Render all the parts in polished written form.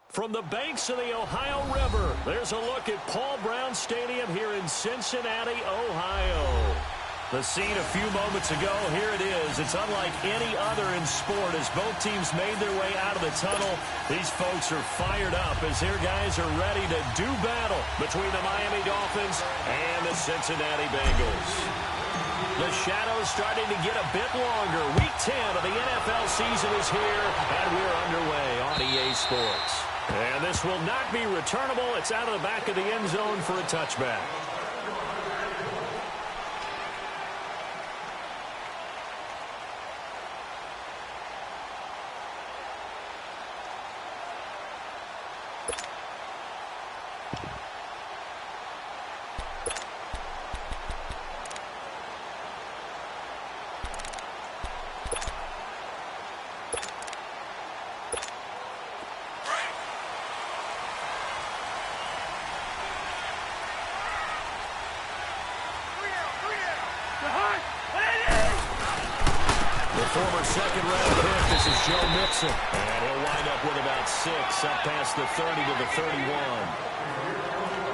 From the banks of the Ohio River, there's a look at Paul Brown Stadium here in Cincinnati, Ohio. The scene a few moments ago, here it is. It's unlike any other in sport as both teams made their way out of the tunnel. These folks are fired up as their guys are ready to do battle between the Miami Dolphins and the Cincinnati Bengals. The shadow's starting to get a bit longer. Week 10 of the NFL season is here, and we're underway on EA Sports. And this will not be returnable. It's out of the back of the end zone for a touchback. Former second-round pick, this is Joe Mixon. And he'll wind up with about 6, up past the 30 to the 31.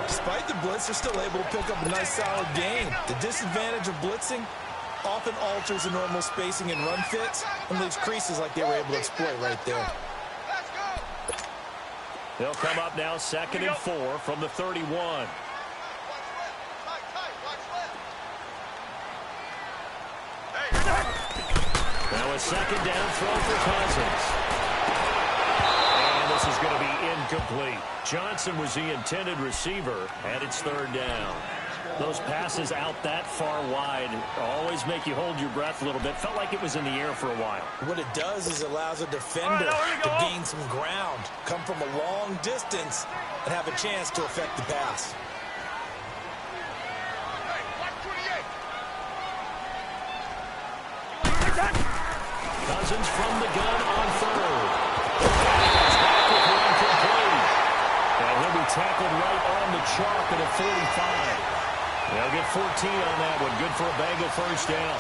Despite the blitz, they're still able to pick up a nice, solid gain. The disadvantage of blitzing often alters the normal spacing and run fits and leaves creases like they were able to exploit right there. They'll come up now 2nd and 4 from the 31. Now a second down throw for Cousins. And this is going to be incomplete. Johnson was the intended receiver, and it's 3rd down. Those passes out that far wide always make you hold your breath a little bit. Felt like it was in the air for a while. What it does is it allows a defender to gain some ground, come from a long distance, and have a chance to affect the pass. Cousins from the gun on 3rd. And he'll be tackled right on the chalk at a 45. They'll get 14 on that one. Good for a Bengal first down.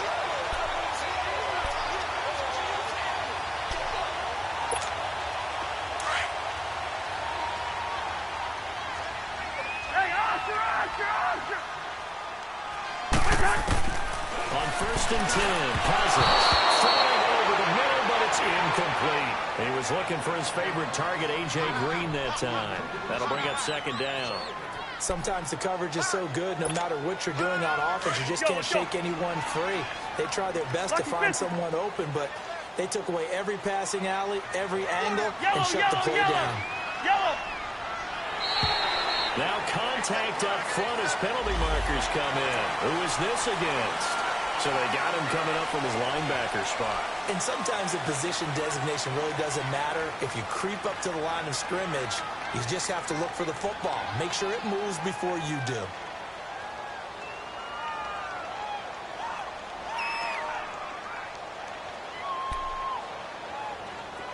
On 1st and 10, Cousins throwing over the middle, but it's incomplete. He was looking for his favorite target, A.J. Green, that time. That'll bring up 2nd down. Sometimes the coverage is so good, no matter what you're doing on offense, you just can't shake anyone free. They try their best to find someone open, but they took away every passing alley, every angle, and shut the play down. Now contact up front as penalty markers come in. Who is this against? So they got him coming up from his linebacker spot. And sometimes the position designation really doesn't matter. If you creep up to the line of scrimmage, you just have to look for the football. Make sure it moves before you do.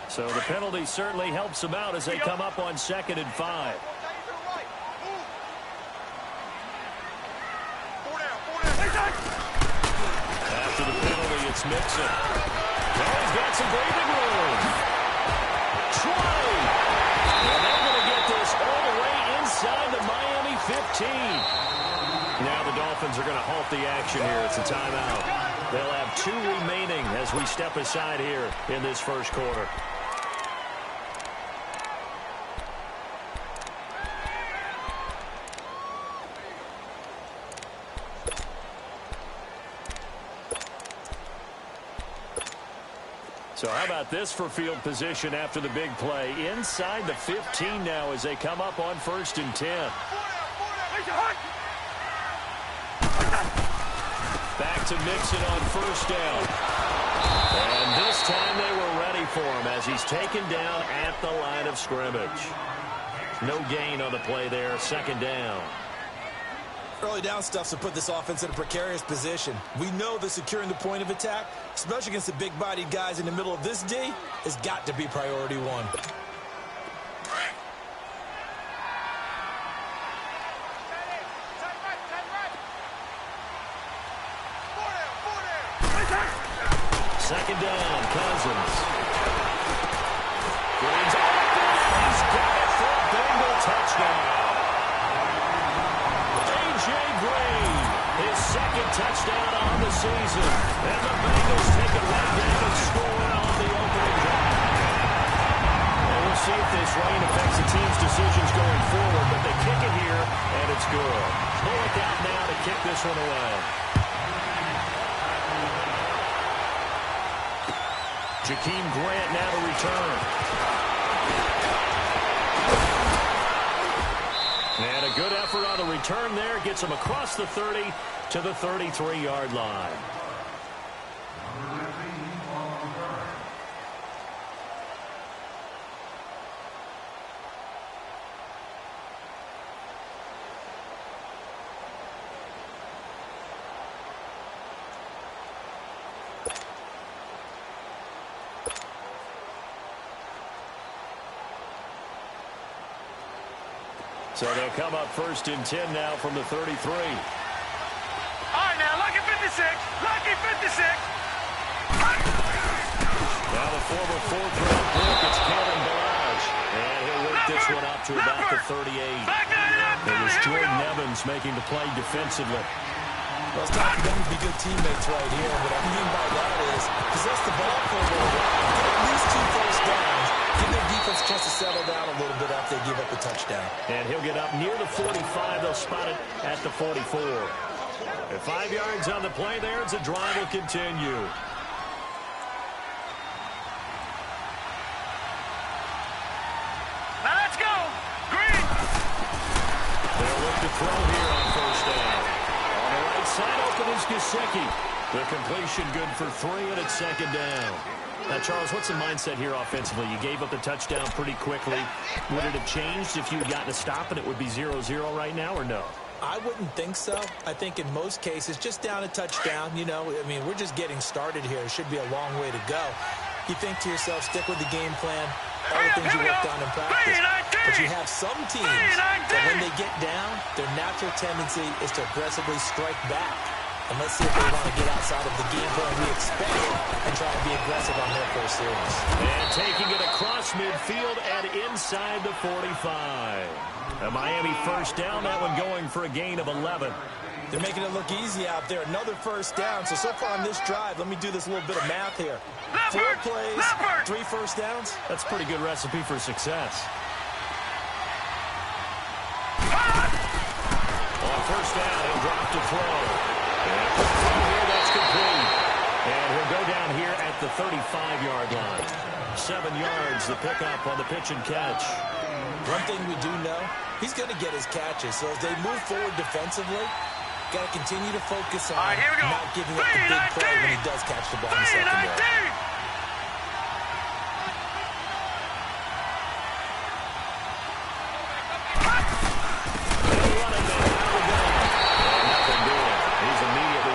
So the penalty certainly helps them out as they come up on 2nd and 5. After the penalty, it's Mixon. Now he's got some breathing room. Try. And they're going to get this all the way inside the Miami 15. Now the Dolphins are going to halt the action here. It's a timeout. They'll have 2 remaining as we step aside here in this first quarter. So how about this for field position after the big play? Inside the 15 now as they come up on 1st and 10. Back to Mixon on 1st down. And this time they were ready for him as he's taken down at the line of scrimmage. No gain on the play there, 2nd down. Early down stuff's to put this offense in a precarious position. We know that securing the point of attack, especially against the big-bodied guys in the middle of this D, has got to be priority 1. Second down, Cousins. Green's open. He's got it his second touchdown on the season. And the Bengals take it right down and score on the opening drive. And we'll see if this rain affects the team's decisions going forward, but they kick it here, and it's good. Bullock out now to kick this one away. Jakeem Grant now to return. And a good effort on the return there. Gets him across the 30 to the 33-yard line. So they'll come up first and 10 now from the 33. All right, now, lucky 56. Lucky 56. Now the former fourth-round pick, it's Kevin Balaj. And he'll work this one up to about the 38. It was Jordan Evans making the play defensively. Well, it's time for them to be good teammates right here. What I mean by that is possess the ball for a little while, get at least 2 first downs, give their defense a chance to settle down a little bit after they give up the touchdown. And he'll get up near the 45. They'll spot it at the 44. And 5 yards on the play there as the drive will continue. Now let's go. Green. They'll look to throw here on first down. On the right side, open is Gesicki. The completion good for 3, and it's second down. Now, Charles, what's the mindset here offensively? You gave up the touchdown pretty quickly. Would it have changed if you had gotten a stop and it would be 0-0 right now, or no? I wouldn't think so. I think in most cases, just down a touchdown, you know, I mean, we're just getting started here. It should be a long way to go. You think to yourself, stick with the game plan, all the things you worked on in practice. But you have some teams that when they get down, their natural tendency is to aggressively strike back. And let's see if they want to get outside of the game plan we expect and try to be aggressive on their first series. And taking it across midfield and inside the 45. A Miami first down, that one going for a gain of 11. They're making it look easy out there. Another first down. So far on this drive, let me do this little bit of math here. 4 plays, 3 first downs. That's a pretty good recipe for success. On first down, he'll drop to throw. And from here, that's complete. And he'll go down here at the 35-yard line. 7 yards, the pickup on the pitch and catch. One thing we do know, he's going to get his catches. So as they move forward defensively, got to continue to focus on not giving up the big play when he does catch the ball in the secondary.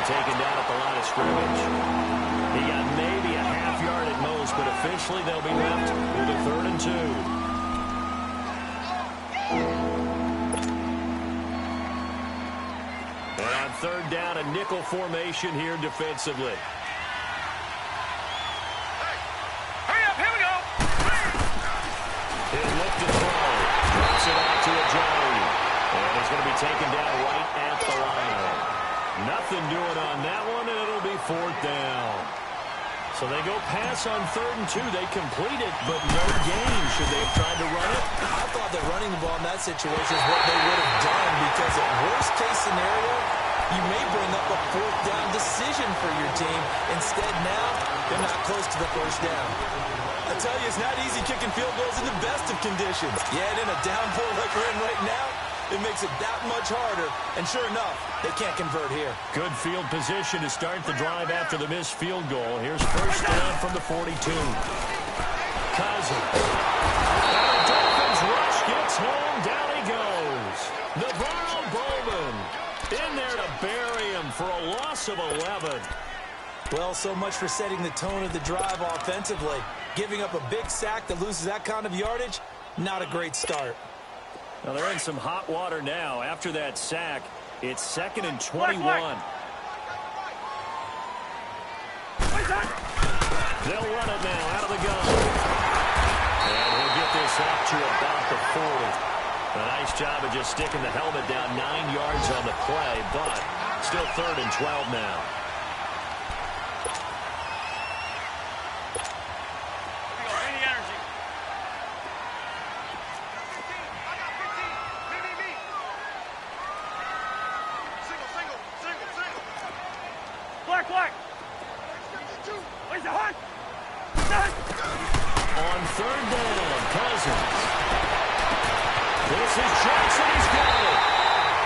Taken down at the line of scrimmage. He got maybe a half yard at most, but officially they'll be left with a 3rd and 2. And on 3rd down, a nickel formation here defensively. Hurry up, here we go. He'll look to throw. Drops it out to Ajayi. And he's going to be taken down right at the line. Nothing doing on that one, and it'll be 4th down. So they go pass on 3rd and 2. They complete it, but no gain. Should they have tried to run it? I thought that running the ball in that situation is what they would have done, because at worst-case scenario, you may bring up a 4th down decision for your team. Instead, now, they're not close to the first down. I tell you, it's not easy kicking field goals in the best of conditions. Yeah, and in a downpour like we're in right now, it makes it that much harder. And sure enough, they can't convert here. Good field position to start the drive after the missed field goal. Here's first down from the 42. Cousins. And the Dolphins rush gets home. Down he goes. Navarro Bowman in there to bury him for a loss of 11. Well, so much for setting the tone of the drive offensively. Giving up a big sack that loses that kind of yardage, not a great start. Now they're in some hot water now. After that sack, it's 2nd and 21. They'll run it now out of the gun. And he'll get this up to about the 40. A nice job of just sticking the helmet down 9 yards on the play, but Still 3rd and 12 now. Black. Where's the hunt? On 3rd down, Cousins. This is Jackson. He's got it.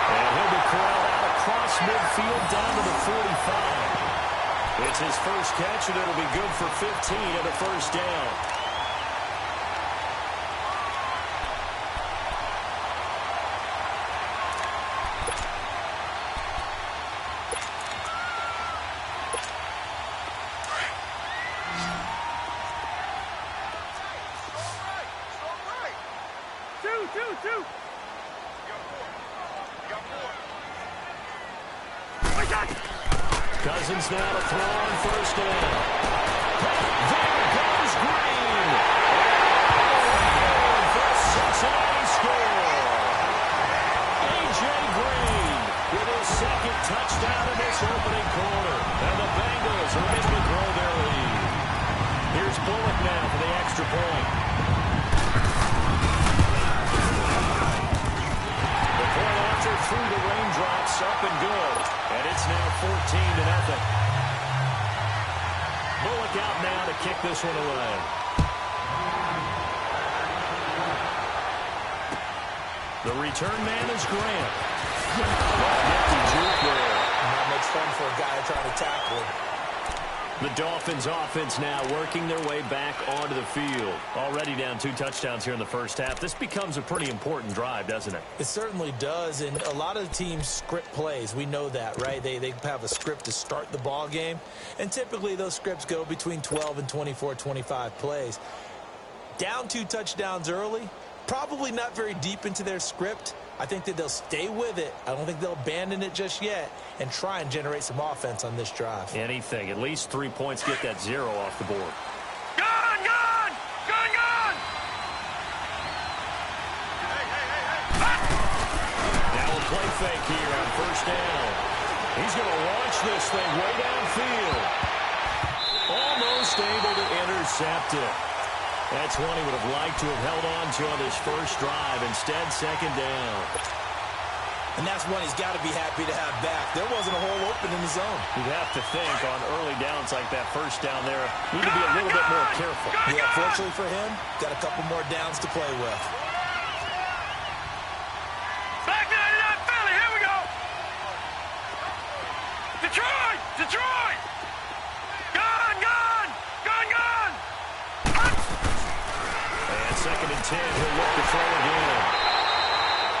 And he'll be corralled out across midfield down to the 45. It's his first catch, and it'll be good for 15 and a first down. Two. Cousins now to throw on 1st down. There goes Green. And for a Cincinnati score. A.J. Green with his 2nd touchdown in this opening quarter. And the Bengals are able to grow their lead. Here's Bullock now for the extra point. Through the raindrops, up and good. And it's now 14-0. Bullock out now to kick this one away. The return man is Grant. Not much fun for a guy trying to tackle him. The Dolphins offense now working their way back onto the field. Already down 2 touchdowns here in the first half. This becomes a pretty important drive, doesn't it? It certainly does, and a lot of the teams script plays. We know that, right? They have a script to start the ball game, and typically those scripts go between 12 and 24, 25 plays. Down 2 touchdowns early, probably not very deep into their script. I think that they'll stay with it. I don't think they'll abandon it just yet and try and generate some offense on this drive. Anything. At least 3 points, get that 0 off the board. Gone! Now a play fake here on 1st down. He's going to launch this thing way downfield. Almost able to intercept it. That's one he would have liked to have held on to on his first drive. Instead, 2nd down. And that's one he's got to be happy to have back. There wasn't a hole open in the zone. You'd have to think on early downs like that 1st down there, need to be a little bit more careful. Yeah, fortunately for him, got a couple more downs to play with. Back 99 Philly, here we go. Detroit! Gone! And 2nd and 10, he'll look to throw again.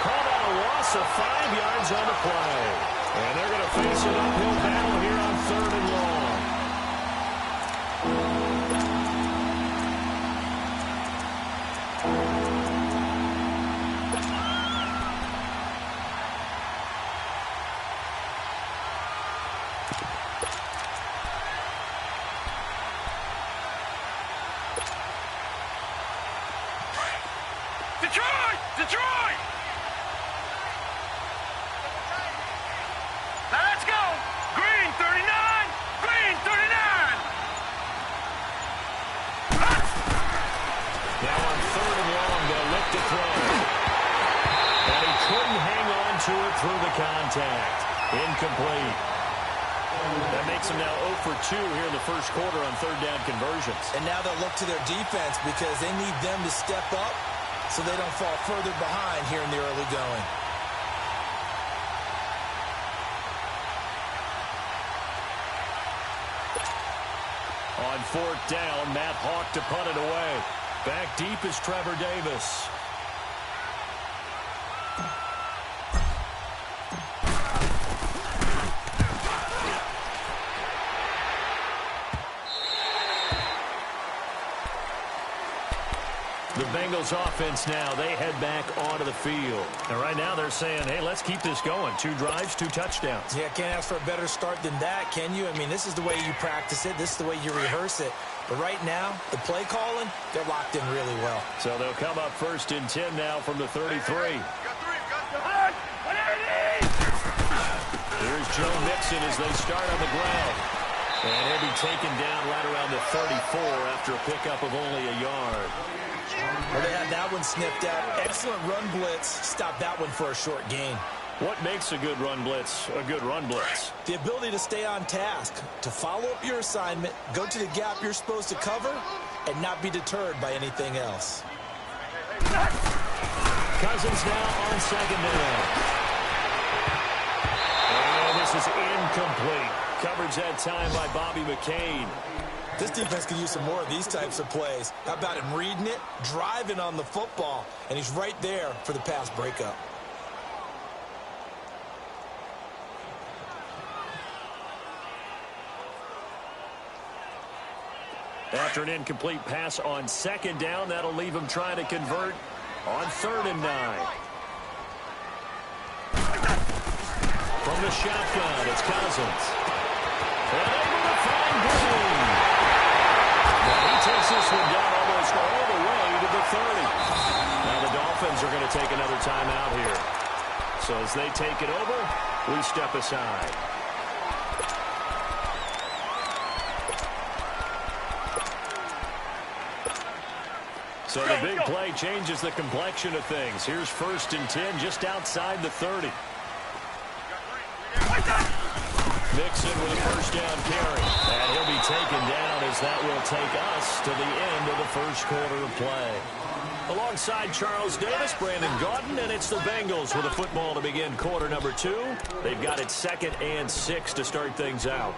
Called out a loss of 5 yards on the play. And they're going to face an uphill battle here on 3rd and long. Detroit! Now let's go! Green 39! Now on 3rd and long, they'll look to throw. And he couldn't hang on to it through the contact. Incomplete. That makes them now 0 for 2 here in the first quarter on 3rd down conversions. And now they'll look to their defense because they need them to step up so they don't fall further behind here in the early going. On 4th down, Matt Hawk to punt it away. Back deep is Trevor Davis. The Bengals offense now, they head back onto the field. And right now they're saying, hey, let's keep this going. 2 drives, 2 touchdowns. Yeah, can't ask for a better start than that, can you? I mean, this is the way you practice it. This is the way you rehearse it. But right now, the play calling, they're locked in really well. So they'll come up 1st and 10 now from the 33. Got 3. Here's Joe Mixon as they start on the ground. And he'll be taken down right around the 34 after a pickup of only a yard. Well, they had that one sniffed out. Excellent run blitz. Stop that one for a short gain. What makes a good run blitz a good run blitz? The ability to stay on task, to follow up your assignment, go to the gap you're supposed to cover, and not be deterred by anything else. Cousins now on second down. And this is incomplete. Coverage that time by Bobby McCain. This defense could use some more of these types of plays. How about him reading it, driving on the football, and he's right there for the pass breakup. After an incomplete pass on second down, that'll leave him trying to convert on 3rd and 9. From the shotgun, it's Cousins. And able to find Green. Now he takes this one down almost all the way to the 30. Now the Dolphins are going to take another timeout here. So as they take it over, we step aside. So the big play changes the complexion of things. Here's 1st and 10 just outside the 30. Mixon with a first down carry. And he'll be taken down as that will take us to the end of the first quarter of play. Alongside Charles Davis, Brandon Gaudin, and it's the Bengals with a football to begin quarter number 2. They've got it 2nd and 6 to start things out.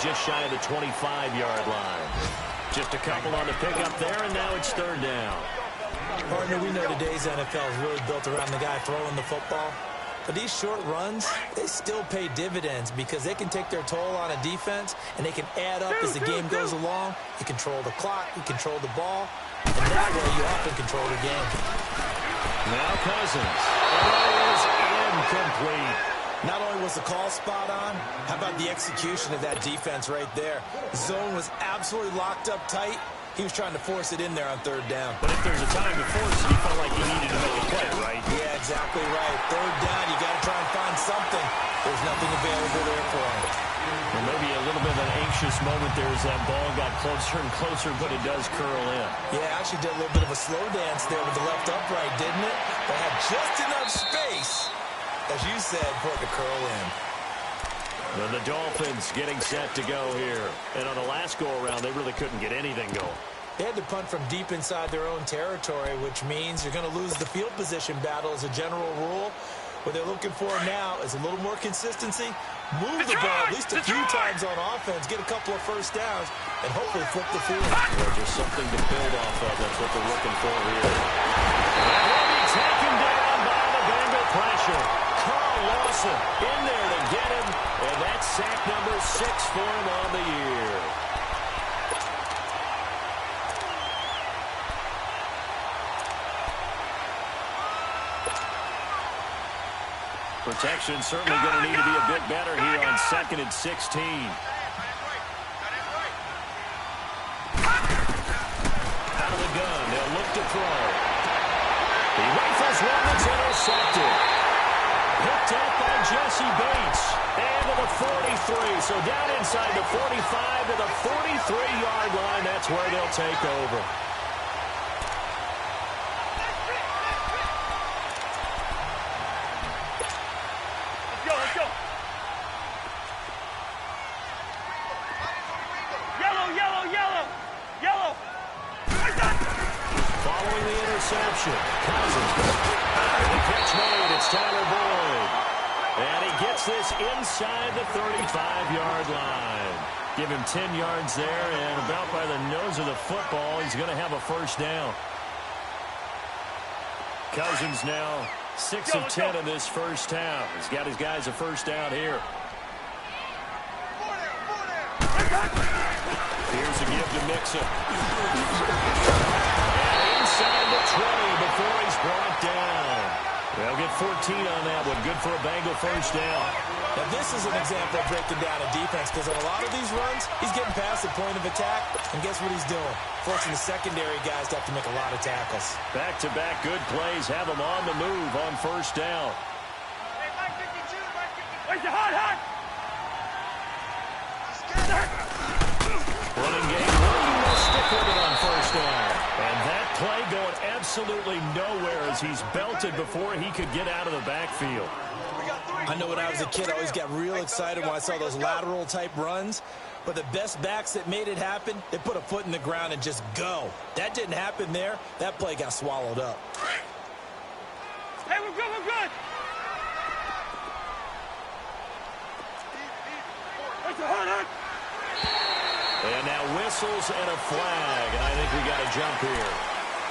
Just shy of the 25-yard line. Just a couple on the pickup there, and now it's 3rd down. Partner, we know today's NFL is really built around the guy throwing the football. But these short runs, they still pay dividends because they can take their toll on a defense, and they can add up as the game goes along. You control the clock, you control the ball, and that way you often control the game. Now Cousins. And it is incomplete. Not only was the call spot on, how about the execution of that defense right there? The zone was absolutely locked up tight. He was trying to force it in there on 3rd down. But if there's a time to force it, he felt like he needed to make a play, right? Yeah, exactly right. 3rd down, you got to try and find something. There's nothing available there for him. Well, maybe a little bit of an anxious moment there as that ball got closer and closer, but it does curl in. Yeah, actually did a little bit of a slow dance there with the left upright, didn't it? But had just enough space, as you said, for it to curl in. And the Dolphins getting set to go here. And on the last go-around, they really couldn't get anything going. They had to punt from deep inside their own territory, which means you're going to lose the field position battle as a general rule. What they're looking for now is a little more consistency, move the ball at least a few times on offense, get a couple of first downs, and hopefully flip the field. Well, just something to build off of. That's what they're looking for here. And he'll be taken down by the Bengal pressure. Carl Lawson in there to get him, and that's sack number 6 for him on the year. Protection certainly going to need to be a bit better here on 2nd and 16. Out of the gun, they'll look to throw. He rifles one that's intercepted. Picked up by Jesse Bates. And to the 43. So down inside the 45 to the 43-yard line. That's where they'll take over. Cousins. The catch made. It's Tyler Boyd. And he gets this inside the 35-yard line. Give him 10 yards there, and about by the nose of the football, he's going to have a first down. Cousins now 6 of 10 in this first half. He's got his guys a first down here. Here's a give to Mixon. Inside the 20 before he's brought down. They'll get 14 on that one. Good for a Bengal first down. Now, this is an example of breaking down a defense because on a lot of these runs, he's getting past the point of attack, and guess what he's doing? Forcing the secondary guys to have to make a lot of tackles. Back-to-back good plays have them on the move on first down. Hey, Mike 52, Mike 52. Where's your hot? Running game, William will stick with it on first down. And that play going absolutely nowhere as he's belted before he could get out of the backfield. I know when I was a kid, I always got real excited when I saw those lateral-type runs. But the best backs that made it happen, they put a foot in the ground and just go. That didn't happen there. That play got swallowed up. Hey, we're good, we're good. Where's your hot? And now whistles and a flag, and I think we got a jump here.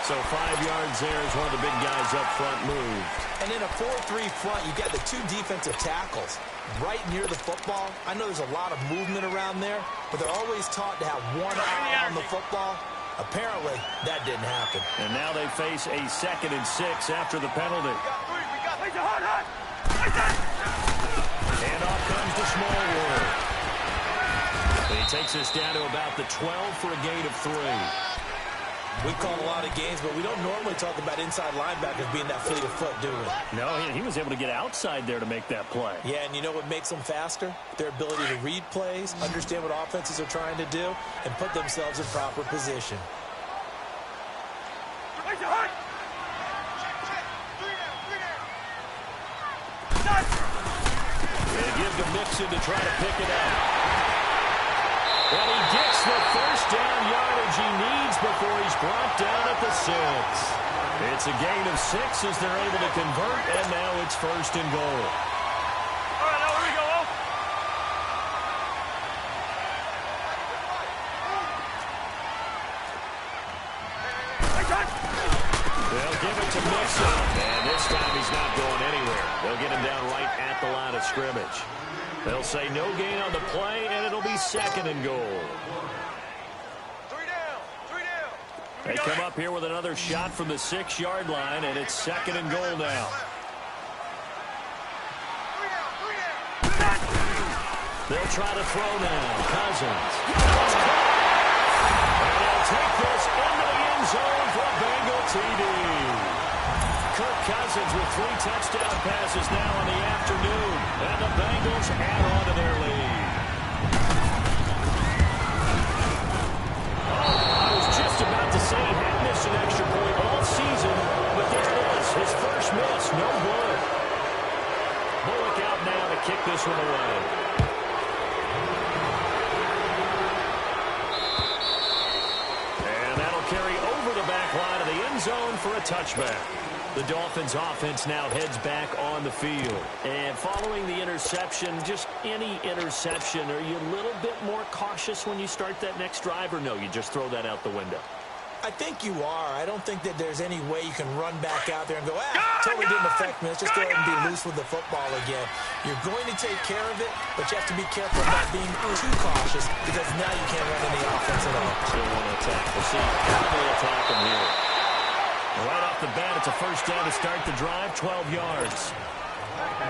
So 5 yards there as one of the big guys up front moved. And in a 4-3 front, you got the two defensive tackles right near the football. I know there's a lot of movement around there, but they're always taught to have one eye on the football. Apparently, that didn't happen. And now they face a 2nd and 6 after the penalty. Where's your hot? And off comes the Smallwood. He takes us down to about the 12 for a gain of 3. We call a lot of games, but we don't normally talk about inside linebackers being that fleet of foot, do we? No, he was able to get outside there to make that play. Yeah, and you know what makes them faster? Their ability to read plays, understand what offenses are trying to do, and put themselves in proper position. Where's your hot? They give to Mixon to try to pick it up. And he gets the first down yardage he needs before he's brought down at the 6. It's a gain of 6 as they're able to convert, and now it's 1st and goal. All right, now here we go. They'll give it to Mixon, and this time he's not going anywhere. They'll get him down right at the line of scrimmage. They'll say no gain on the play, and it'll be 2nd and goal. 3 down. They come up here with another shot from the 6-yard line, and it's 2nd and goal now. They'll try to throw now. Cousins. And they'll take this into the end zone for a Bengal TD. Kirk Cousins with 3 touchdown passes now in the afternoon. And the Bengals add on to their lead. Oh, I was just about to say he had missed an extra point all season, but there it is, his first miss, no good. Bullock out now to kick this one away. And that'll carry over the back line of the end zone for a touchback. The Dolphins offense now heads back on the field. And following the interception, just any interception, are you a little bit more cautious when you start that next drive, or no, you just throw that out the window? I think you are. I don't think that there's any way you can run back out there and go, totally didn't affect me. Let's just go ahead and be loose with the football again. You're going to take care of it, but you have to be careful about being too cautious because now you can't run any offense at all. Still want to attack. We'll see how they attack them here. Right off the bat, it's a first down to start the drive, 12 yards.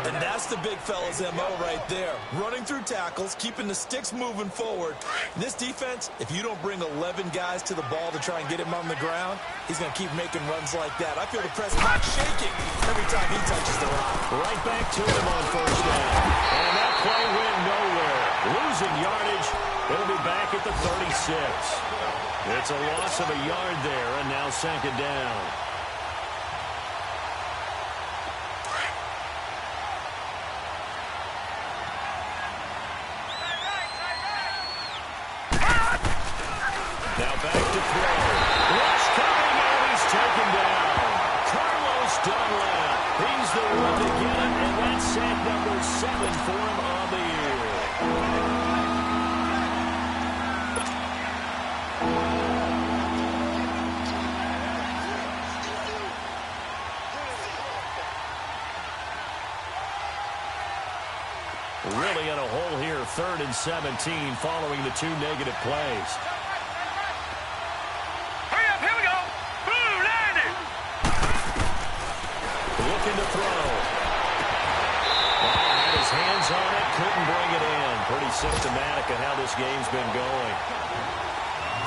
And that's the big fella's MO right there. Running through tackles, keeping the sticks moving forward. This defense, if you don't bring 11 guys to the ball to try and get him on the ground, he's going to keep making runs like that. I feel the press box shaking every time he touches the rock. Right back to him on first down. And that play went nowhere. Losing yardage. It'll be back at the 36. It's a loss of a yard there, and now 2nd down. Now back to throw. Rush coming, and he's taken down. Carlos Dunlap. He's the one to get it, and that's sack number 7 for him on the year. Really in a hole here, 3rd and 17 following the 2 negative plays. looking to throw. Had his hands on it, couldn't bring it in. Pretty symptomatic of how this game's been going.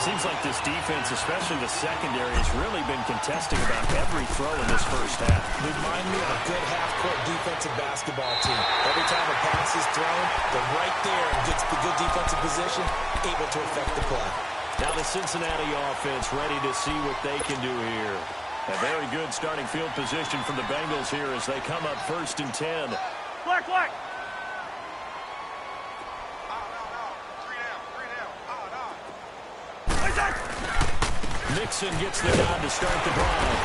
Seems like this defense, especially the secondary, has really been contesting about every throw in this first half. Remind me of a good half-court defensive basketball team. Every time a pass is thrown, they're right there and gets the good defensive position, able to affect the play. Now the Cincinnati offense ready to see what they can do here. A very good starting field position for the Bengals here as they come up 1st and 10. Black. Mixon gets the nod to start the drive.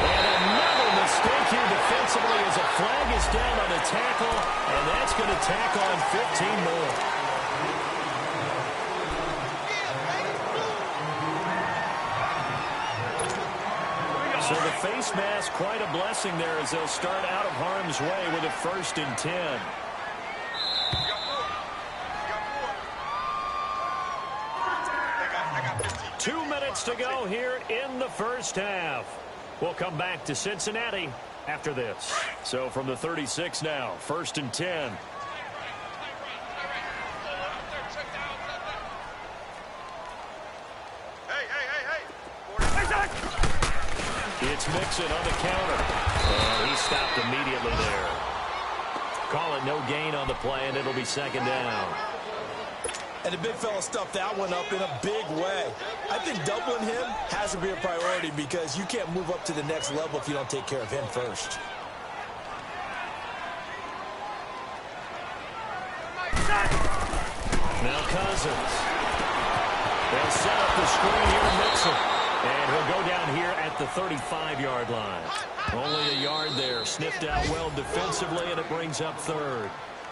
And another mistake here defensively as a flag is down on a tackle, and that's going to tack on 15 more. So the face mask, quite a blessing there as they'll start out of harm's way with a 1st and 10. 2 minutes to go here in the first half. We'll come back to Cincinnati after this. So from the 36 now, 1st and 10. It's Mixon on the counter. And he stopped immediately there. Call it no gain on the play, and it'll be 2nd down. And the big fella stuffed that one up in a big way. I think doubling him has to be a priority because you can't move up to the next level if you don't take care of him first. Now Cousins. They'll set up the screen here, Mixon. And he'll go down here at the 35-yard line. Only a yard there. Sniffed out well defensively, and it brings up 3rd.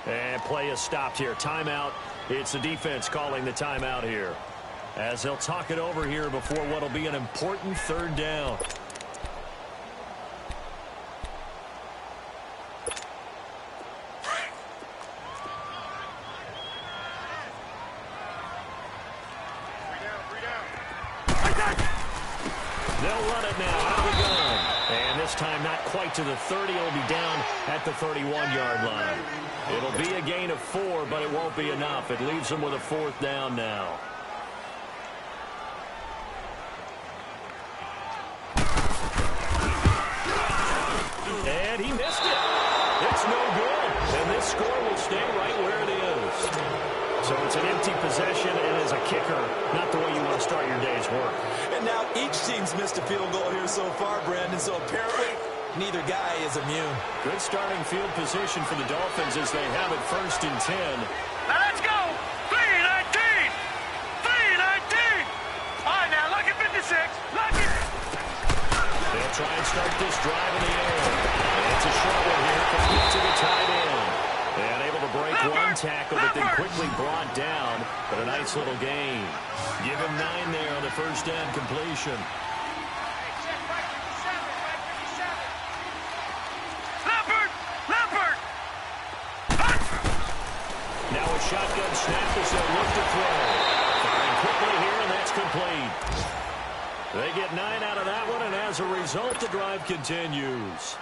And play is stopped here. Timeout. It's the defense calling the timeout here. As they'll talk it over here before what will be an important 3rd down. They'll run it now. Out we go. And this time not quite to the 30. It'll be down at the 31-yard line. It'll be a gain of 4, but it won't be enough. It leaves them with a 4th down now. And he missed it. It's no good. And this score will stay right where it is. So it's an empty possession, and as a kicker, not the way you want to start your day's work. And now each team's missed a field goal here so far, Brandon, so apparently neither guy is immune. Good starting field position for the Dolphins as they have it 1st and 10. Now let's go. 3-19. 3-19. All right, now, lucky 56. Lucky. They'll try and start this drive in the air. And it's a short one here. Complete to the tight end. And able to break one tackle, but then quickly brought down. But a nice little gain. Give him 9 there on the first down completion. Now a shotgun snap as they'll look to throw. Firing quickly here, and that's complete. They get 9 out of that one, and as a result, the drive continues.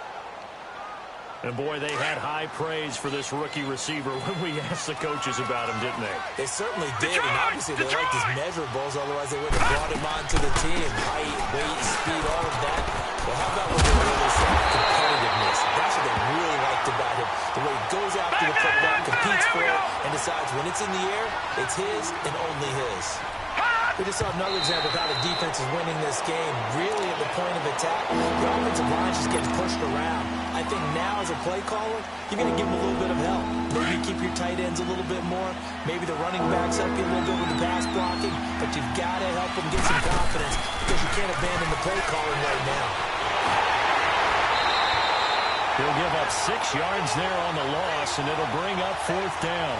And, boy, they had high praise for this rookie receiver when we asked the coaches about him, didn't they? They certainly did, and obviously they liked his measurables, otherwise they would have brought him onto the team. Height, weight, speed, all of that. But how about what they really said? Competitiveness. That's what they really liked about him. The way he goes after the football, competes for it, and decides when it's in the air, it's his and only his. We just saw another example of how the defense is winning this game. Really at the point of attack, the offensive line just getting pushed around. I think now as a play caller, you're going to give them a little bit of help. Maybe keep your tight ends a little bit more. Maybe the running backs help you a little bit with the pass blocking. But you've got to help them get some confidence because you can't abandon the play calling right now. He'll give up 6 yards there on the loss, and it'll bring up 4th down.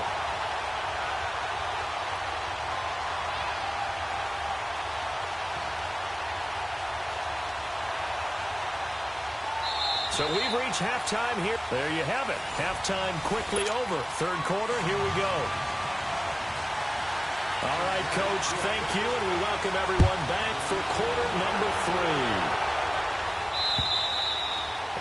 So we've reached halftime here. There you have it. Halftime quickly over. 3rd quarter, here we go. All right, Coach, thank you, and we welcome everyone back for quarter number 3.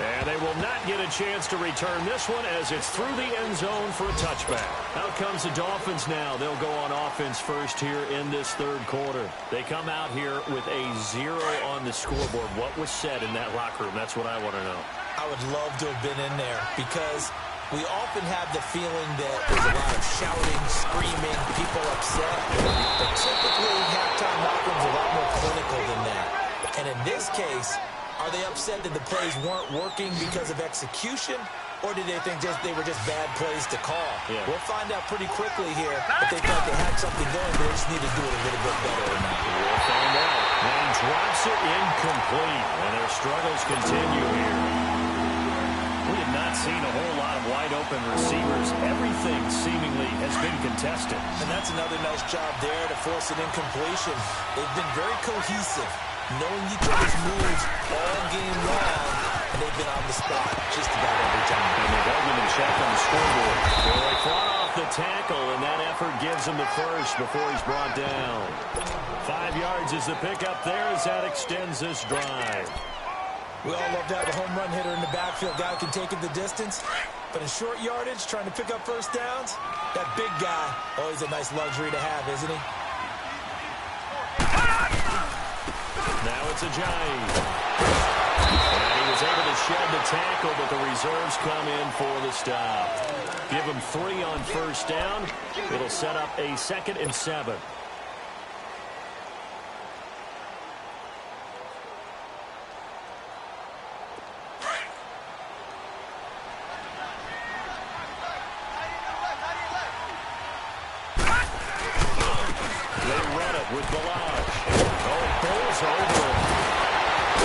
And they will not get a chance to return this one as it's through the end zone for a touchback. Out comes the Dolphins now. They'll go on offense first here in this third quarter. They come out here with a 0 on the scoreboard. What was said in that locker room? That's what I want to know. I would love to have been in there because we often have the feeling that there's a lot of shouting, screaming, people upset. But typically, halftime locker rooms are a lot more clinical than that. And in this case, are they upset that the plays weren't working because of execution, or did they think they were just bad plays to call? Yeah. We'll find out pretty quickly here if they thought they had something going, but they just need to do it a little bit better or not. We'll find out. And drops it incomplete, and their struggles continue here. We have not seen a whole lot of wide-open receivers. Everything seemingly has been contested. And that's another nice job there to force an incompletion. They've been very cohesive, knowing each other's moves all game long, and they've been on the spot just about every time. And they've held them in check on the scoreboard. So they fought off the tackle, and that effort gives him the first before he's brought down. 5 yards is the pickup there as that extends this drive. We all love to have a home run hitter in the backfield, guy who can take it the distance. But in short yardage, trying to pick up first downs, that big guy, always a nice luxury to have, isn't he? Now it's Ajayi. And he was able to shed the tackle, but the reserves come in for the stop. Give him 3 on first down. It'll set up a 2nd and 7. With Balaj. Oh, he bowls over him.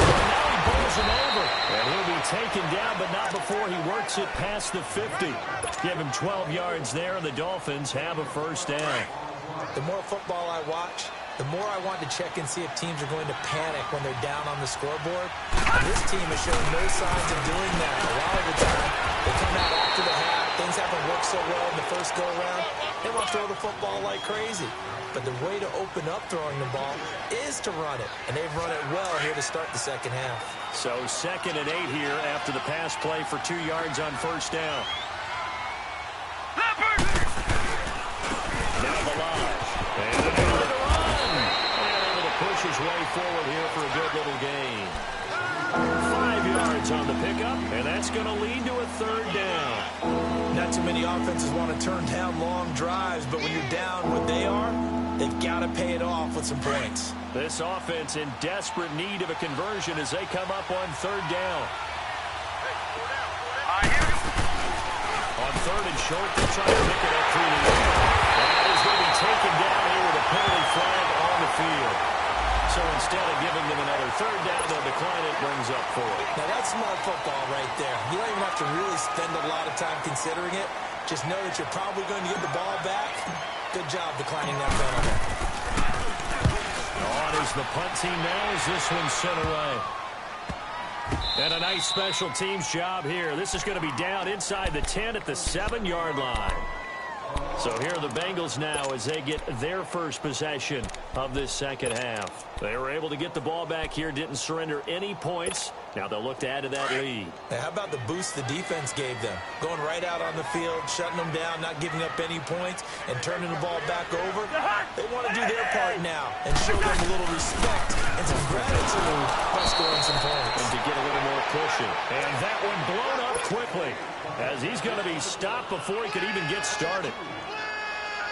And now he bowls him over. And he'll be taken down, but not before he works it past the 50. Give him 12 yards there, and the Dolphins have a first down. The more football I watch, the more I want to check and see if teams are going to panic when they're down on the scoreboard. And this team has shown no signs of doing that. A lot of the time, they come out after the half. Things haven't worked so well in the first go-around. They want to throw the football like crazy. But the way to open up throwing the ball is to run it. And they've run it well here to start the second half. So 2nd and 8 here after the pass play for 2 yards on first down. Now Balaj. And able to run. And able to push his way forward here for a good little gain. 5 yards on the pickup, and that's going to lead to a 3rd down. Not too many offenses want to turn down long drives, but when you're down what they are, they've got to pay it off with some points. This offense in desperate need of a conversion as they come up on 3rd down. On 3rd and short, they try to pick it up through the air. And he's going to be taken down here with a penalty flag on the field. So instead of giving them another 3rd down, they'll decline it, brings up 4. Now that's smart football right there. You don't even have to really spend a lot of time considering it. Just know that you're probably going to get the ball back. Good job declining that penalty. On is the punt team now as this one's sent away. And a nice special teams job here. This is going to be down inside the 10 at the 7-yard line. So here are the Bengals now as they get their first possession of this second half. They were able to get the ball back here, didn't surrender any points. Now they'll look to add to that lead. Now how about the boost the defense gave them? Going right out on the field, shutting them down, not giving up any points, and turning the ball back over. They want to do their part now and show them a little respect and some gratitude by scoring some points. And to get a little more cushion. And that one blown up quickly as he's going to be stopped before he could even get started.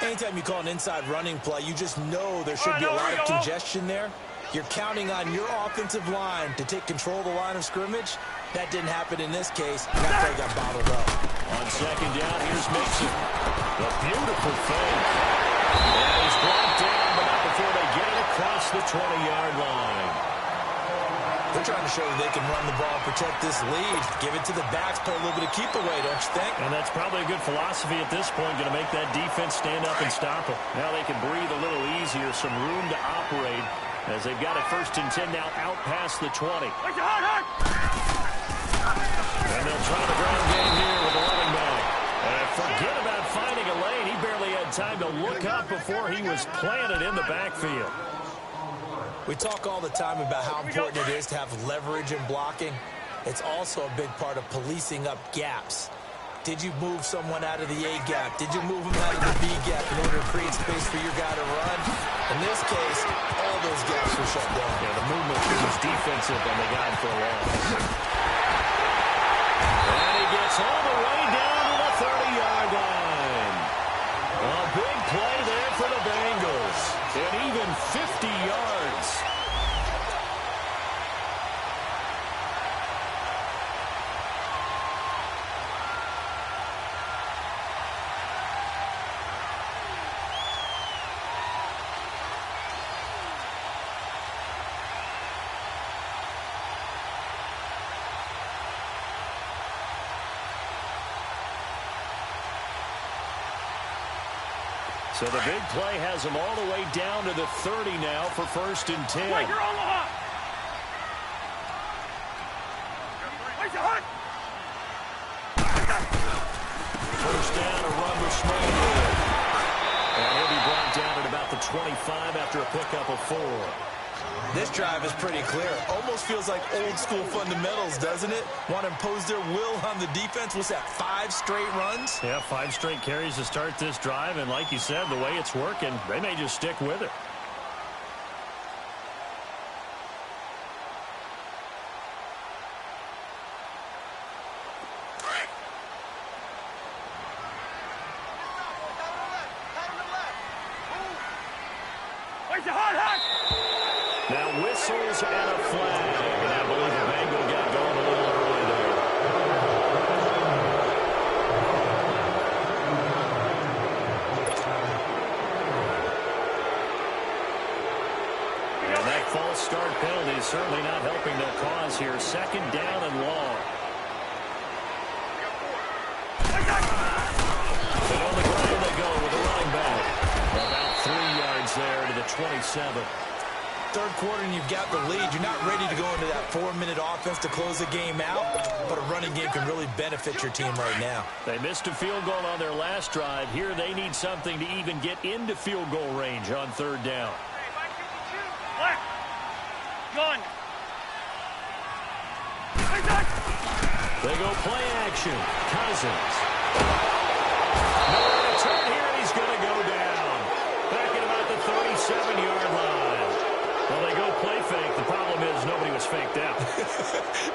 Anytime you call an inside running play, you just know there should be a lot of congestion there. You're counting on your offensive line to take control of the line of scrimmage. That didn't happen in this case. That play got bottled up. On 2nd down, here's Mason. The beautiful fake. And he's brought down, but not before they get it across the 20-yard line. They're trying to show that they can run the ball, protect this lead. Give it to the backs, play a little bit of keep away, don't you think? And that's probably a good philosophy at this point, going to make that defense stand up and stop them. Now they can breathe a little easier, some room to operate as they've got a 1st and 10 now out past the 20. And they'll try the ground game here with a running back. And forget about finding a lane. He barely had time to look up before he was planted in the backfield. We talk all the time about how important it is to have leverage in blocking. It's also a big part of policing up gaps. Did you move someone out of the A gap? Did you move them out of the B gap in order to create space for your guy to run? In this case, all those gaps were shut down. Yeah, the movement was defensive, and they got him for a loss. And he gets all the way down to the 30-yard line. A big play there for the Bengals. And even 50 yards. So the big play has him all the way down to the 30 now for 1st and 10. Wait, you're on the hot. Wait, you're hot. First down, a run with Smallwood. And he'll be brought down at about the 25 after a pickup of 4. This drive is pretty clear. Almost feels like old school fundamentals, doesn't it? Want to impose their will on the defense. What's that, 5 straight runs? Yeah, 5 straight carries to start this drive. And like you said, the way it's working, they may just stick with it. Wait, you're hot, hot. Now whistles and a flag. And I believe the Bengals got going a little early there. And that false start penalty is certainly not helping their cause here. 2nd down and long. And on the ground they go with the running back. About 3 yards there to the 27. Third quarter and you've got the lead. You're not ready to go into that 4-minute offense to close the game out, but a running game can really benefit your team right now. They missed a field goal on their last drive. Here they need something to even get into field goal range on 3rd down. Black. Gun. They go play action. Cousins. Nowhere to turn here, and he's going to go down. Back at about the 37-yard line. Well, they go play fake. The problem is nobody was faked out.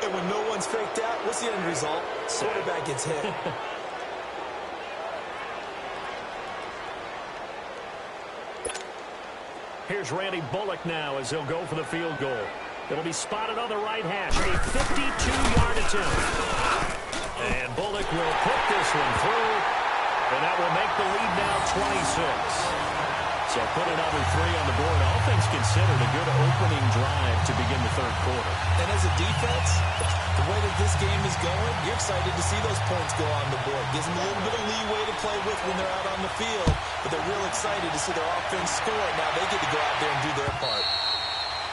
And when no one's faked out, what's the end result? Quarterback gets hit. Here's Randy Bullock now as he'll go for the field goal. It'll be spotted on the right hash. A 52-yard attempt. And Bullock will put this one through. And that will make the lead now 26. So put another 3 on the board. All things considered, a good opening drive to begin the 3rd quarter. And as a defense, the way that this game is going, you're excited to see those points go on the board. Gives them a little bit of leeway to play with when they're out on the field. But they're real excited to see their offense score. Now they get to go out there and do their part.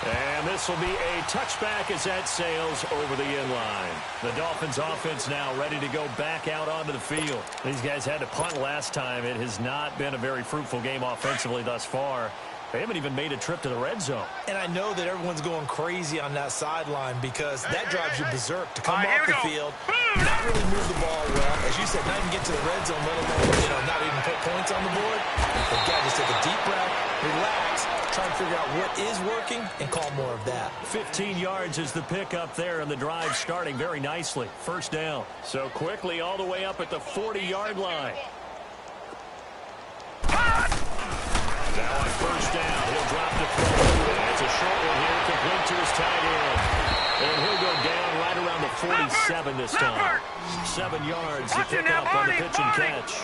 And this will be a touchback as that sails over the inline. The Dolphins offense now ready to go back out onto the field. These guys had to punt last time. It has not been a very fruitful game offensively thus far. They haven't even made a trip to the red zone. And I know that everyone's going crazy on that sideline because that drives you berserk to come off the field, not really move the ball well. As you said, not even get to the red zone, let alone, not even put points on the board. They've got to just take a deep breath, relax, try and figure out what is working and call more of that. 15 yards is the pickup there, and the drive starting very nicely. 1st down. So quickly all the way up at the 40-yard line. Now on 1st down, he'll drop the throw. It's a short one here, complete to his tight end. And he'll go down right around the 47 this time. 7 yards to pick up on the pitch and catch.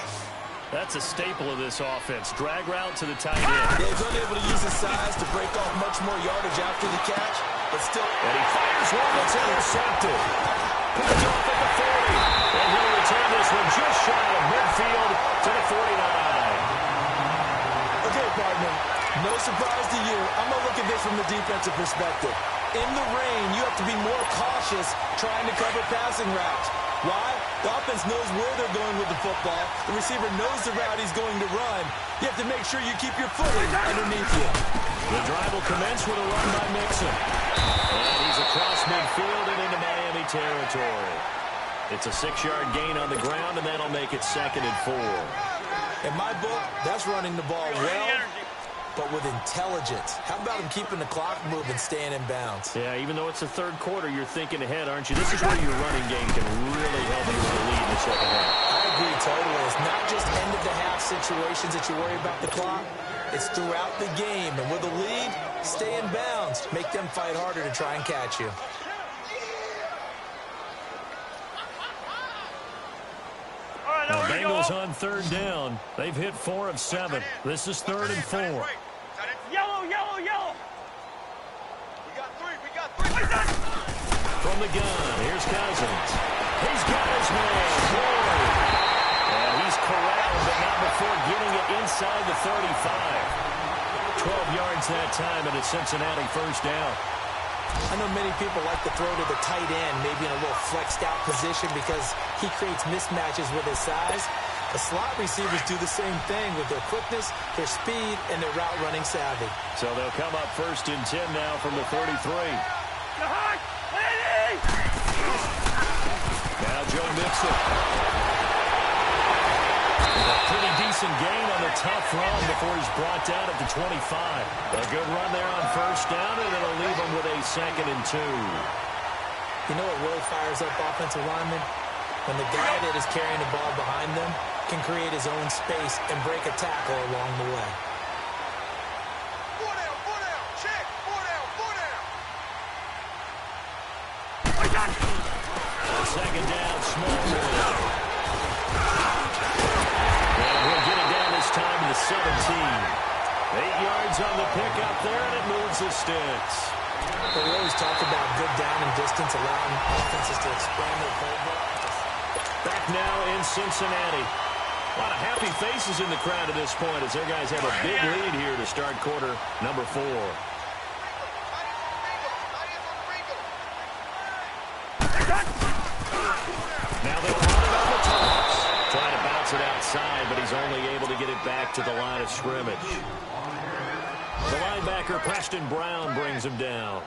That's a staple of this offense. Drag route to the tight end. Yeah, he's unable to use his size to break off much more yardage after the catch, but still. And he fires one that's intercepted. Comes off at the 40. And he'll return this one just shy of midfield to the 49. Okay, partner, no surprise to you. I'm going to look at this from the defensive perspective. In the rain, you have to be more cautious trying to cover passing routes. Why? The offense knows where they're going with the football. The receiver knows the route he's going to run. You have to make sure you keep your footing underneath you. The drive will commence with a run by Mixon. And he's across midfield and into Miami Cincinnati territory. It's a 6-yard gain on the ground, and that'll make it 2nd and 4. In my book, that's running the ball well, but with intelligence. How about him keeping the clock moving, staying in bounds? Yeah, even though it's the third quarter, you're thinking ahead, aren't you? This is where your running game can really help you with the lead in the second half. I agree totally. It's not just end-of-the-half situations that you worry about the clock. It's throughout the game. And with a lead, stay in bounds. Make them fight harder to try and catch you. The Bengals on 3rd down. They've hit 4 of 7. This is 3rd and 4. Yellow, yellow, yellow. We got three. From the gun, here's Cousins. He's got his man. Floyd. And he's corralled, but not before getting it inside the 35. 12 yards that time, and it's Cincinnati 1st down. I know many people like to throw to the tight end, maybe in a little flexed out position because he creates mismatches with his size. The slot receivers do the same thing with their quickness, their speed, and their route running savvy. So they'll come up 1st and 10 now from the 33. Now Joe Mixon. A pretty decent gain on the tough run before he's brought down at the 25. A good run there on 1st down, and it'll leave him with a 2nd and 2. You know what really fires up offensive linemen? When the guy that is carrying the ball behind them can create his own space and break a tackle along the way. 4 down, check, 4 down. 2nd down, small. He'll get it down this time to the 17. 8 yards on the pickup there, and it moves the sticks. But we always talk about good down and distance, allowing offenses to expand their playbook. Back now in Cincinnati. A lot of happy faces in the crowd at this point as their guys have a big lead here to start quarter number 4. Now they'll run it on the toss. Trying to bounce it outside, but he's only able to get it back to the line of scrimmage. The linebacker, Preston Brown, brings him down.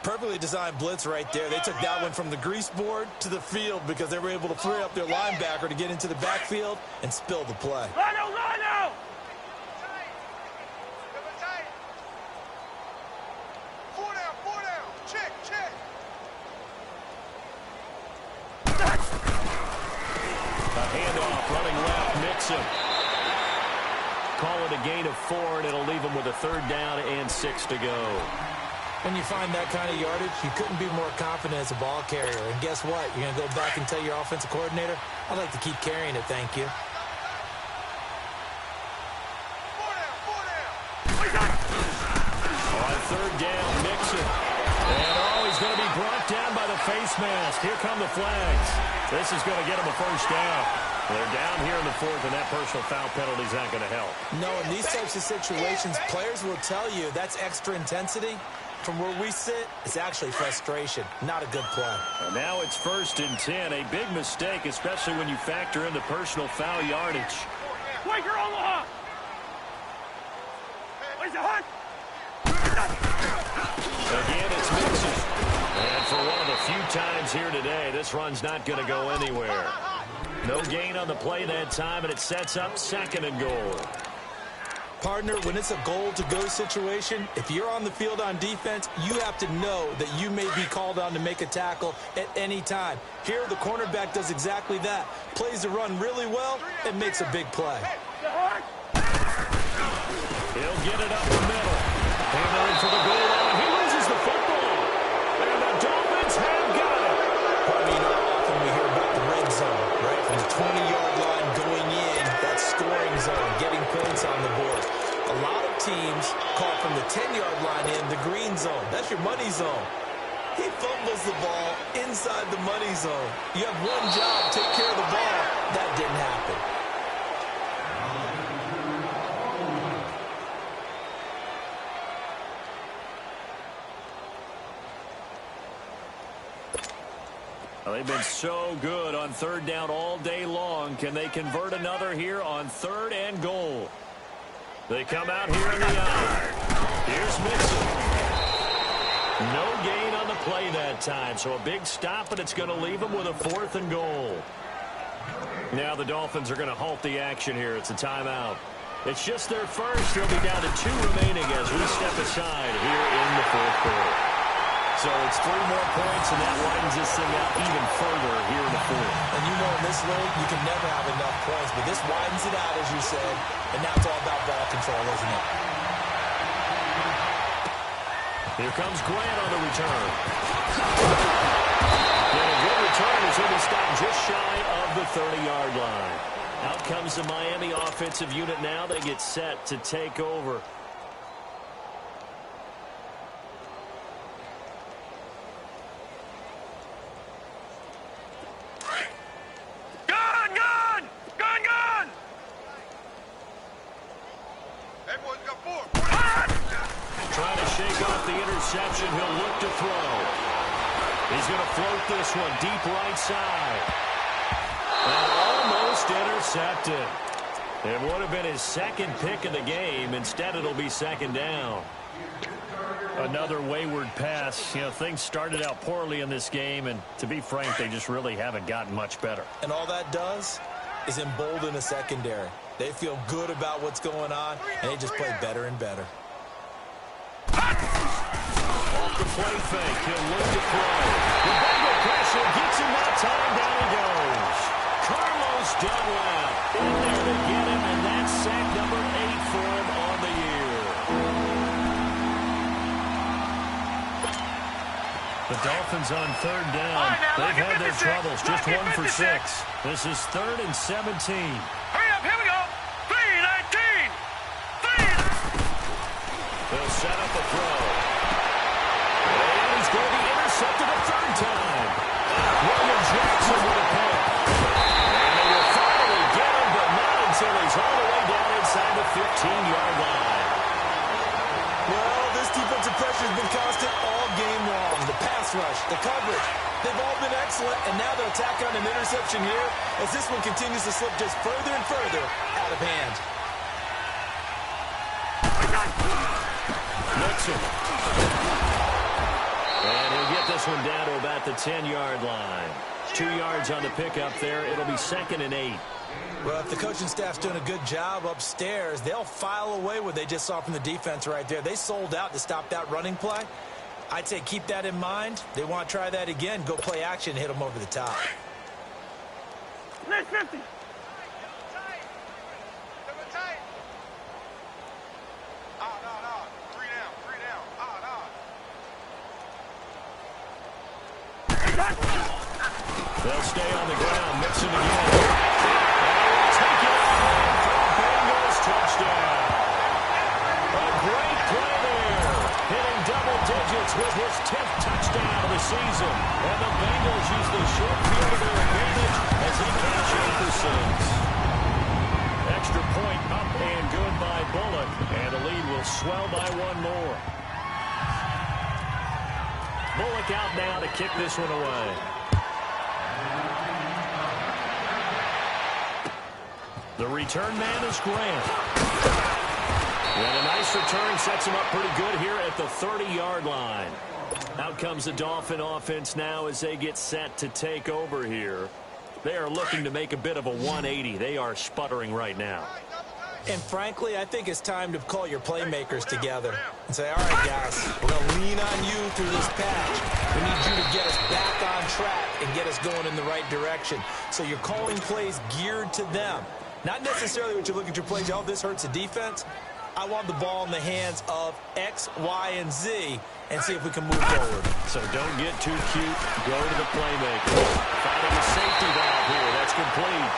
Perfectly designed blitz right there. They took that one from the grease board to the field because they were able to free up their linebacker to get into the backfield and spill the play. Lano! 4 down. Check. A handoff, running left, Mixon. Call it a gain of 4, and it'll leave him with a 3rd down and 6 to go. When you find that kind of yardage, you couldn't be more confident as a ball carrier. And guess what? You're going to go back and tell your offensive coordinator, I'd like to keep carrying it, thank you. 4 down. On 3rd down, Mixon. And he's going to be brought down by the face mask. Here come the flags. This is going to get him a 1st down. They're down here in the 4th, and that personal foul penalty is not going to help. No, in these types of situations, players will tell you that's extra intensity. From where we sit, it's actually frustration, not a good play. And now it's 1st and 10. A big mistake, especially when you factor in the personal foul yardage. Quaker Omaha! Where's the hunt? Again, it's Mixon. And for one of the few times here today, this run's not going to go anywhere. No gain on the play that time, and it sets up 2nd and goal. Partner, when it's a goal-to-go situation, if you're on the field on defense, you have to know that you may be called on to make a tackle at any time. Here, the cornerback does exactly that. Plays the run really well and makes a big play. He'll get it up the middle. Hammer into the goal line. He loses the football. And the Dolphins have got it. I mean, not often we hear about the red zone, right? From the 20-yard line going in, that scoring zone, getting points on the board. A lot of teams call from the 10-yard line in the green zone. That's your money zone. He fumbles the ball inside the money zone. You have one job, take care of the ball. That didn't happen. Well, they've been so good on 3rd down all day long. Can they convert another here on 3rd and goal? They come out here in the eye. Here's Mixon. No gain on the play that time, so a big stop, and it's going to leave them with a 4th and goal. Now the Dolphins are going to halt the action here. It's a timeout. It's just their first. They'll be down to 2 remaining as we step aside here in the 4th quarter. So it's 3 more points, and that widens this thing out even further here in the 4th. And you know in this league, you can never have enough points, but this widens it out, as you said, and now it's all about ball control, isn't it? Here comes Grant on the return. And a good return as he'll be stopped just shy of the 30-yard line. Out comes the Miami offensive unit now. They get set to take over. Trying to shake off the interception. He'll look to throw. He's going to float this one deep right side. And almost intercepted. It would have been his 2nd pick of the game. Instead, it'll be 2nd down. Another wayward pass. You know, things started out poorly in this game, and to be frank, they just really haven't gotten much better. And all that does is embolden the secondary. They feel good about what's going on, and they just play better and better. Off the play fake, he'll look to throw. The Bengal pressure gets him that time. Down he goes. Carlos Dunlap in there to get him, and that's sack number 8 for him on the year. The Dolphins on 3rd down. They've had their troubles, just 1 for 6. This is 3rd and 17. Hurry up, here we go. 3-19. They'll set up a throw. And he's going to be intercepted a 3rd time. William Jackson with a pick. And they will finally get him, but not until he's all the way down inside the 15-yard line. Well, this defensive pressure has been constant all game long. The pass rush, the coverage, they've all been excellent, and now they'll tack on an interception here as this one continues to slip just further and further out of hand. Nixon. And he'll get this one down to about the 10-yard line. 2 yards on the pickup there. It'll be 2nd and 8. Well, if the coaching staff's doing a good job upstairs, they'll file away what they just saw from the defense right there. They sold out to stop that running play. I'd say keep that in mind. They want to try that again. Go play action and hit them over the top. Let's 50. They'll stay on the ground. Mixon again. Take it out for a Bengals touchdown. A great play there. Hitting double digits with his 10th touchdown of the season. And the Bengals use the short field to their advantage as they cash in for 6. Extra point up and good by Bullock. And the lead will swell by 1 more. Bullock out now to kick this one away. The return man is Grant. And a nice return sets him up pretty good here at the 30-yard line. Out comes the Dolphin offense now as they get set to take over here. They are looking to make a bit of a 180. They are sputtering right now. And frankly, I think it's time to call your playmakers together and say, all right, guys, we're going to lean on you through this patch. We need you to get us back on track and get us going in the right direction. So you're calling plays geared to them. Not necessarily what you look at your plays, oh, this hurts the defense. I want the ball in the hands of X, Y, and Z and see if we can move forward. So don't get too cute. Go to the playmaker. Finding a safety valve here. That's complete.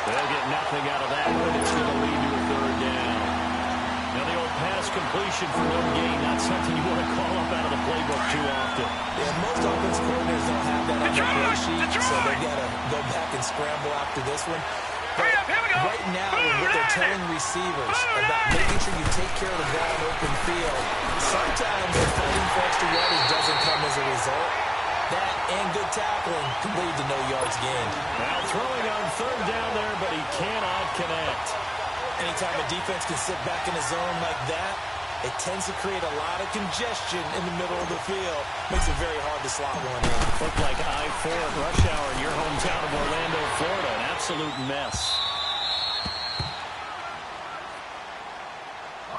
They'll get nothing out of that one. It's going to lead to a 3rd down. Now the old pass completion for no gain, not something you want to call up out of the playbook too often. Yeah, most offensive coordinators don't have that on the play sheet, so they got to go back and scramble after this one. But right now, what they're telling receivers about making sure you take care of the ball in open field, sometimes the fighting for extra yardage doesn't come as a result. That and good tackling can lead to no yards gained. Now throwing on 3rd down there, but he cannot connect. Anytime a defense can sit back in a zone like that, it tends to create a lot of congestion in the middle of the field. Makes it very hard to slot one in. Looked like I-4 at rush hour in your hometown of Orlando, Florida. An absolute mess.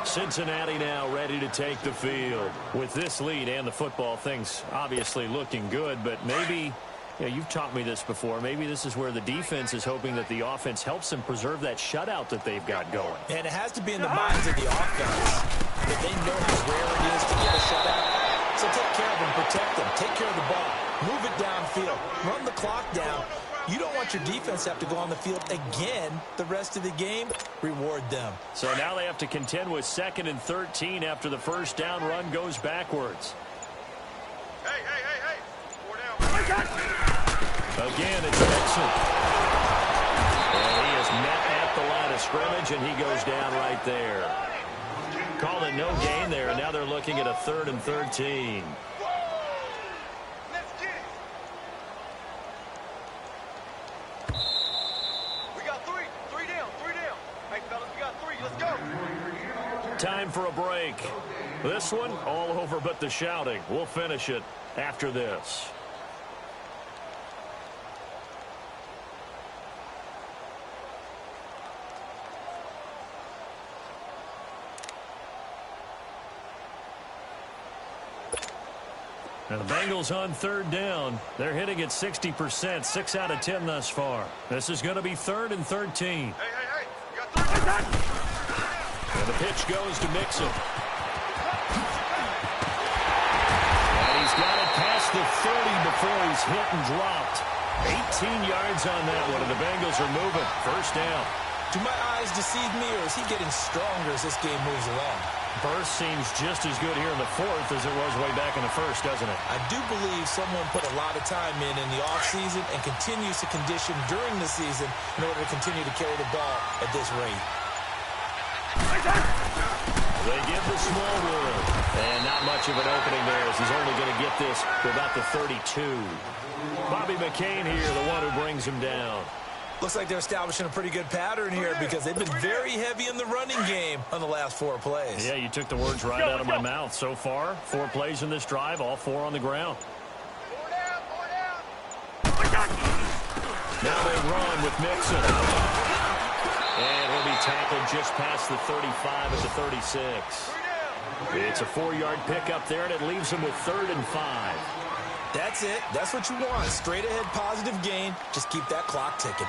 Cincinnati now ready to take the field. With this lead and the football, things obviously looking good, but maybe, you've taught me this before, maybe this is where the defense is hoping that the offense helps them preserve that shutout that they've got going. And it has to be in the minds of the offense that they know how rare it is to get a shutout. So take care of them, protect them, take care of the ball, move it downfield, run the clock down. You don't want your defense to have to go on the field again the rest of the game. Reward them. So now they have to contend with 2nd and 13 after the first down run goes backwards. Hey. 4 down. Again, it's Mixon. And he is met at the line of scrimmage, and he goes down right there. Call it no gain there, and now they're looking at a 3rd and 13. Time for a break. This one, all over but the shouting. We'll finish it after this. And the Bengals on 3rd down. They're hitting at 60%, 6 out of 10 thus far. This is going to be 3rd and 13. Hey. You got 3 down. And the pitch goes to Mixon. And he's got it past the 30 before he's hit and dropped. 18 yards on that one, and the Bengals are moving. 1st down. Do my eyes deceive me, or is he getting stronger as this game moves along? Burst seems just as good here in the 4th as it was way back in the 1st, doesn't it? I do believe someone put a lot of time in the offseason and continues to condition during the season in order to continue to carry the ball at this rate. They give the small room. And not much of an opening there as he's only going to get this to about the 32. Bobby McCain here, the one who brings him down. Looks like they're establishing a pretty good pattern here because they've been very heavy in the running game on the last 4 plays. Yeah, you took the words right out of my mouth. So far, 4 plays in this drive, all 4 on the ground. 4 down. Now they run with Mixon. And he'll be tackled just past the 35 at the 36. It's a 4-yard pickup there, and it leaves him with 3rd and 5. That's it. That's what you want. Straight ahead positive gain. Just keep that clock ticking.